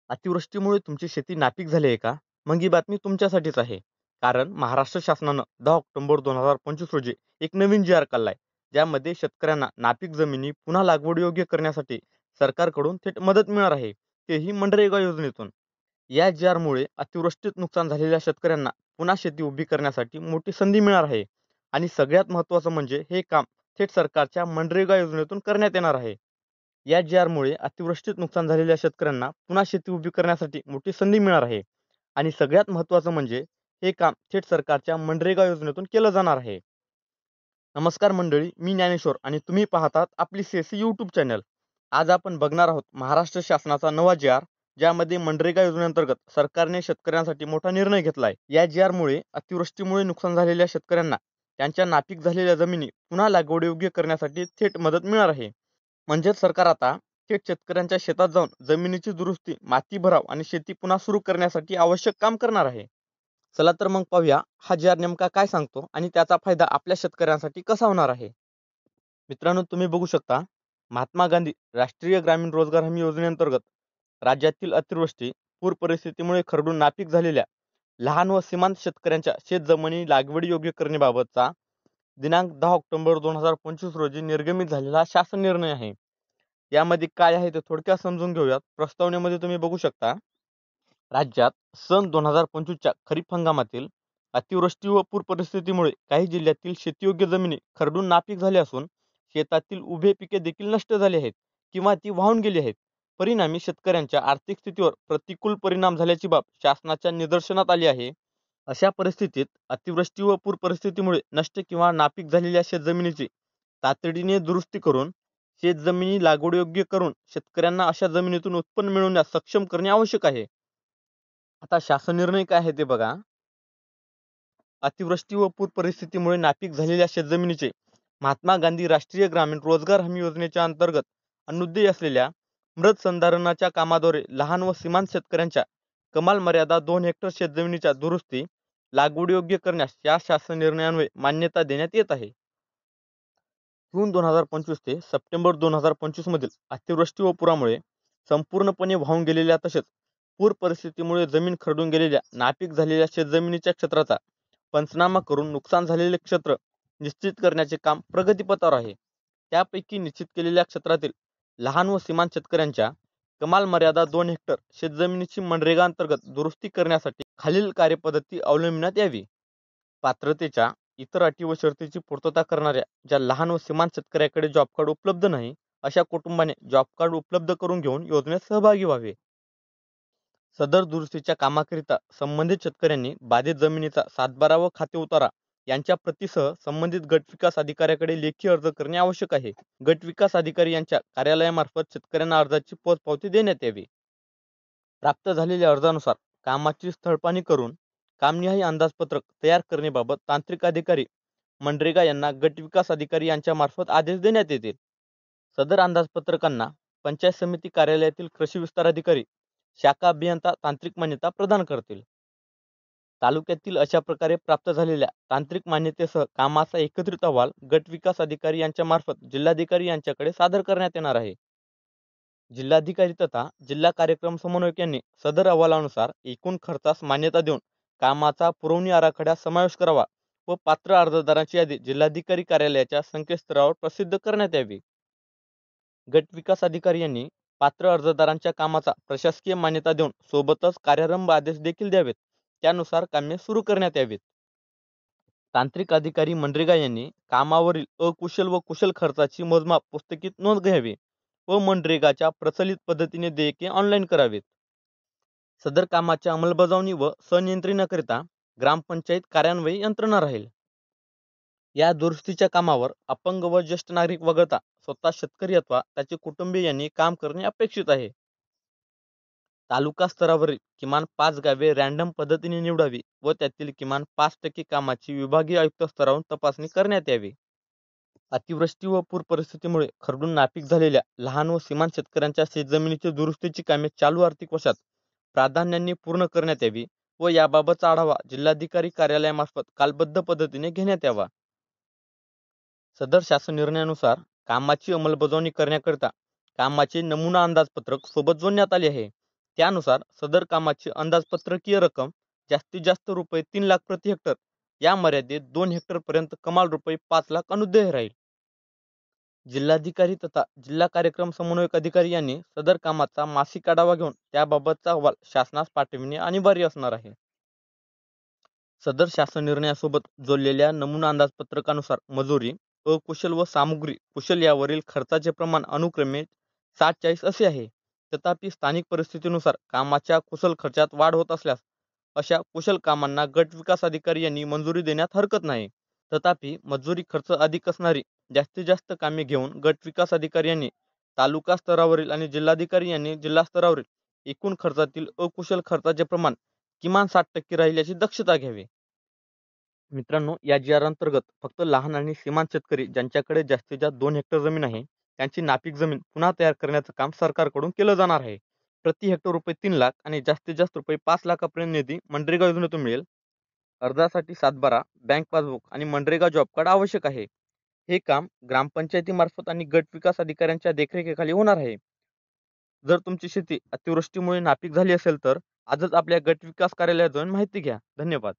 अतिवृष्टीमुळे तुमची शेती नापीक झाली आहे का? मग ही बातमी तुमच्यासाठीच आहे. कारण महाराष्ट्र शासनानं 10 ऑक्टोबर 2025 रोजी एक नवीन जी आर काढलाय, ज्यामध्ये शेतकऱ्यांना नापीक जमिनी पुन्हा लागवडयोग्य करण्यासाठी सरकारकडून थेट मदत मिळणार आहे, तेही मनरेगा योजनेतून. या जी आरमुळे अतिवृष्टीत नुकसान झालेल्या शेतकऱ्यांना पुन्हा शेती उभी करण्यासाठी मोठी संधी मिळणार आहे. आणि सगळ्यात महत्त्वाचं म्हणजे हे काम थेट सरकारच्या मनरेगा योजनेतून करण्यात येणार आहे. या जी-आरमुळे अतिवृष्टीत नुकसान झालेल्या शेतकऱ्यांना पुन्हा शेती उभी करण्यासाठी मोठी संधी मिळणार आहे. आणि सगळ्यात महत्त्वाचं म्हणजे हे काम थेट सरकारच्या मनरेगा योजनेतून केलं जाणार आहे. नमस्कार मंडळी, मी ज्ञानेश्वर आणि तुम्ही पाहतात आपली सीएससी यूट्यूब चॅनल. आज आपण बघणार आहोत महाराष्ट्र शासनाचा नवा जी-आर, ज्यामध्ये मनरेगा योजनेअंतर्गत सरकारने शेतकऱ्यांसाठी मोठा निर्णय घेतला आहे. या जी-आरमुळे अतिवृष्टीमुळे नुकसान झालेल्या शेतकऱ्यांना त्यांच्या नापीक झालेल्या जमिनी पुन्हा लागवडयोग्य करण्यासाठी थेट मदत मिळणार आहे. म्हणजेच सरकार आता थेट शेतकऱ्यांच्या शेतात जाऊन जमिनीची दुरुस्ती, माती भराव आणि शेती पुन्हा सुरू करण्यासाठी आवश्यक काम करणार आहे. चला तर मग पाहूया हा जी-आर नेमका काय सांगतो आणि त्याचा फायदा आपल्या शेतकऱ्यांसाठी कसा होणार आहे. मित्रांनो, तुम्ही बघू शकता, महात्मा गांधी राष्ट्रीय ग्रामीण रोजगार हमी योजनेअंतर्गत राज्यातील अतिवृष्टी, पूर परिस्थितीमुळे खरडून नापीक झालेल्या लहान व सीमांत शेतकऱ्यांच्या शेतजमिनी लागवडीयोग्य करण्याबाबतचा दिनांक 10 ऑक्टोबर 2025 रोजी निर्गमित झालेला शासन निर्णय आहे. यामध्ये काय आहे ते थोडक्यात समजून घेऊयात. प्रस्तावनेमध्ये तुम्ही बघू शकता, राज्यात सन 2025च्या खरीप हंगामातील अतिवृष्टी व पूर परिस्थितीमुळे काही जिल्ह्यातील शेतीयोग्य जमिनी खरडून नापीक झाल्या असून शेतातील उभे पिके देखील नष्ट झाली आहेत किंवा ती वाहून गेली आहेत. परिणामी शेतकऱ्यांच्या आर्थिक स्थितीवर प्रतिकूल परिणाम झाल्याची बाब शासनाच्या निदर्शनात आली आहे. अशा परिस्थितीत अतिवृष्टी व पूर परिस्थितीमुळे नष्ट किंवा नापीक झालेल्या शेतजमिनीची तातडीने दुरुस्ती करून शेतजमिनी लागवडयोग्य करून शेतकऱ्यांना अशा जमिनीतून उत्पन्न मिळवण्यास सक्षम करणे आवश्यक आहे. आता शासन निर्णय काय आहे ते बघा. अतिवृष्टी व पूर परिस्थितीमुळे नापीक झालेल्या शेतजमिनीचे महात्मा गांधी राष्ट्रीय ग्रामीण रोजगार हमी योजनेच्या अंतर्गत अनुदेय असलेल्या मृत संधारणाच्या कामाद्वारे लहान व सीमांत शेतकऱ्यांच्या कमाल मर्यादा 2 हेक्टर शेतजमिनीच्या दुरुस्ती लागवडयोग्य करण्यास या शासन निर्णयान्वये मान्यता देण्यात येत आहे. जून 2025 ते सप्टेंबर 2025 मधील अतिवृष्टी व पुरामुळे संपूर्णपणे वाहून गेलेल्या तसेच पूर परिस्थितीमुळे जमीन खरडून गेलेल्या नापीक झालेल्या शेतजमिनीच्या क्षेत्राचा पंचनामा करून नुकसान झालेले क्षेत्र निश्चित करण्याचे काम प्रगतीपथावर आहे. त्यापैकी निश्चित केलेल्या क्षेत्रातील लहान व सीमांत शेतकऱ्यांच्या कमाल मर्यादा 2 हेक्टर शेतजमिनीची मनरेगा अंतर्गत दुरुस्ती करण्यासाठी खालील कार्यपद्धती अवलंबण्यात यावी. पात्रतेच्या इतर अटी व शर्तीची पूर्तता करणाऱ्या ज्या लहान व सीमांत शेतकऱ्याकडे जॉब कार्ड उपलब्ध नाही, अशा कुटुंबाने जॉब कार्ड उपलब्ध करून घेऊन योजनेत सहभागी व्हावे. सदर दुरुस्तीच्या कामाकरिता संबंधित शेतकऱ्यांनी बाधित जमिनीचा सातबारा व खाते उतारा यांच्या प्रतीसह संबंधित गट विकास अधिकाऱ्याकडे लेखी अर्ज करणे आवश्यक आहे. गट विकास अधिकारी यांच्या कार्यालयामार्फत शेतकऱ्यांना अर्जाची पोचपावती देण्यात यावी. प्राप्त झालेल्या अर्जानुसार कामाची स्थळपाहणी करून कामनिहाय अंदाजपत्रक तयार करण्याबाबत तांत्रिक अधिकारी मनरेगा यांना गट विकास अधिकारी यांच्या मार्फत आदेश देण्यात येतील. सदर अंदाजपत्रकांना पंचायत समिती कार्यालयातील कृषी विस्तार अधिकारी, शाखा अभियंता तांत्रिक मान्यता प्रदान करतील. तालुक्यातील अशा प्रकारे प्राप्त झालेल्या तांत्रिक मान्यतेसह कामाचा एकत्रित अहवाल गट विकास अधिकारी यांच्या मार्फत जिल्हाधिकारी यांच्याकडे सादर करण्यात येणार आहे. जिल्हाधिकारी तथा जिल्हा कार्यक्रम समन्वयक यांनी सदर अहवालानुसार एकूण खर्चास मान्यता देऊन कामाचा पुरवणी आराखड्यात समावेश करावा व पात्र अर्जदारांची यादी जिल्हाधिकारी कार्यालयाच्या संकेतस्थळावर प्रसिद्ध करण्यात यावी. गट विकास अधिकारी यांनी पात्र अर्जदारांच्या कामाचा प्रशासकीय मान्यता देऊन सोबतच कार्यारंभ आदेश देखील द्यावेत. त्यानुसार कामे सुरू करण्यात यावीत. तांत्रिक अधिकारी मनरेगा यांनी कामावरील अकुशल व कुशल खर्चाची मोजमाप पुस्तकीत नोंद घ्यावी व मनरेगाच्या प्रचलित पद्धतीने देयके ऑनलाईन करावीत. सदर कामाच्या अंमलबजावणी व संनियंत्रणेकरिता ग्रामपंचायत कार्यान्वयी यंत्रणा राहील. या दुरुस्तीच्या कामावर अपंग व ज्येष्ठ नागरिक वगळता स्वतः शेतकरी अथवा त्याचे कुटुंबीय यांनी काम करणे अपेक्षित आहे. तालुका स्तरावरील किमान 5 गावे रँडम पद्धतीने निवडावी व त्यातील किमान 5% कामाची विभागीय आयुक्त स्तरावरून तपासणी करण्यात यावी. अतिवृष्टी व पूर परिस्थितीमुळे खरडून नापीक झालेल्या लहान व सीमांत शेतकऱ्यांच्या शेतजमिनीची दुरुस्तीची कामे चालू आर्थिक वर्षात प्राधान्याने पूर्ण करण्यात यावी व याबाबतचा आढावा जिल्हाधिकारी कार्यालयामार्फत कालबद्ध पद्धतीने घेण्यात यावा. सदर शासन निर्णयानुसार कामाची अंमलबजावणी करण्याकरिता कामाचे नमुना अंदाजपत्रक सोबत जोडण्यात आले आहे. त्यानुसार सदर कामाची अंदाजपत्रकीय रक्कम जास्तीत जास्त रुपये 3 लाख प्रति हेक्टर या मर्यादेत 2 हेक्टरपर्यंत कमाल रुपये 5 लाख अनुदेय राहील. जिल्हाधिकारी तथा जिल्हा कार्यक्रम समन्वयक अधिकारी यांनी सदर कामाचा मासिक आढावा घेऊन त्याबाबतचा अहवाल शासनास पाठविणे अनिवार्य असणार आहे. सदर शासन निर्णयासोबत जोडलेल्या नमुना अंदाजपत्रकानुसार मजुरी, अकुशल व सामुग्री कुशल यावरील खर्चाचे प्रमाण अनुक्रमे 60-40 असे आहे. तथापि स्थानिक परिस्थितीनुसार कामाच्या कुशल खर्चात वाढ होत असल्यास अशा कुशल कामांना गट विकास अधिकारी यांनी मंजुरी देण्यात हरकत नाही. तथापि मजुरी खर्च अधिक असणारी जास्तीत जास्त कामे घेऊन गट विकास अधिकारी यांनी तालुका स्तरावरील आणि जिल्हाधिकारी यांनी जिल्हा स्तरावरील एकूण खर्चातील अकुशल खर्चाचे प्रमाण किमान 60% राहील याची दक्षता घ्यावी. मित्रांनो, या जी.आर. अंतर्गत फक्त लहान आणि सीमांत शेतकरी ज्यांच्याकडे जास्तीत जास्त 2 हेक्टर जमीन आहे, त्यांची नापीक जमीन पुन्हा तयार करण्याचं काम सरकारकडून केलं जाणार आहे. प्रति हेक्टर रुपये 3 लाख आणि जास्तीत जास्त रुपये 5 लाखापर्यंत निधी मनरेगा योजनेतून मिळेल. अर्जासाठी सातबारा, बँक पासबुक आणि मनरेगा जॉब कार्ड आवश्यक आहे. हे काम ग्रामपंचायतीमार्फत आणि गट विकास अधिकाऱ्यांच्या देखरेखीखाली होणार आहे. जर तुमची शेती अतिवृष्टीमुळे नापीक झाली असेल तर आजच आपल्या गट विकास कार्यालयात जाऊन माहिती घ्या. धन्यवाद.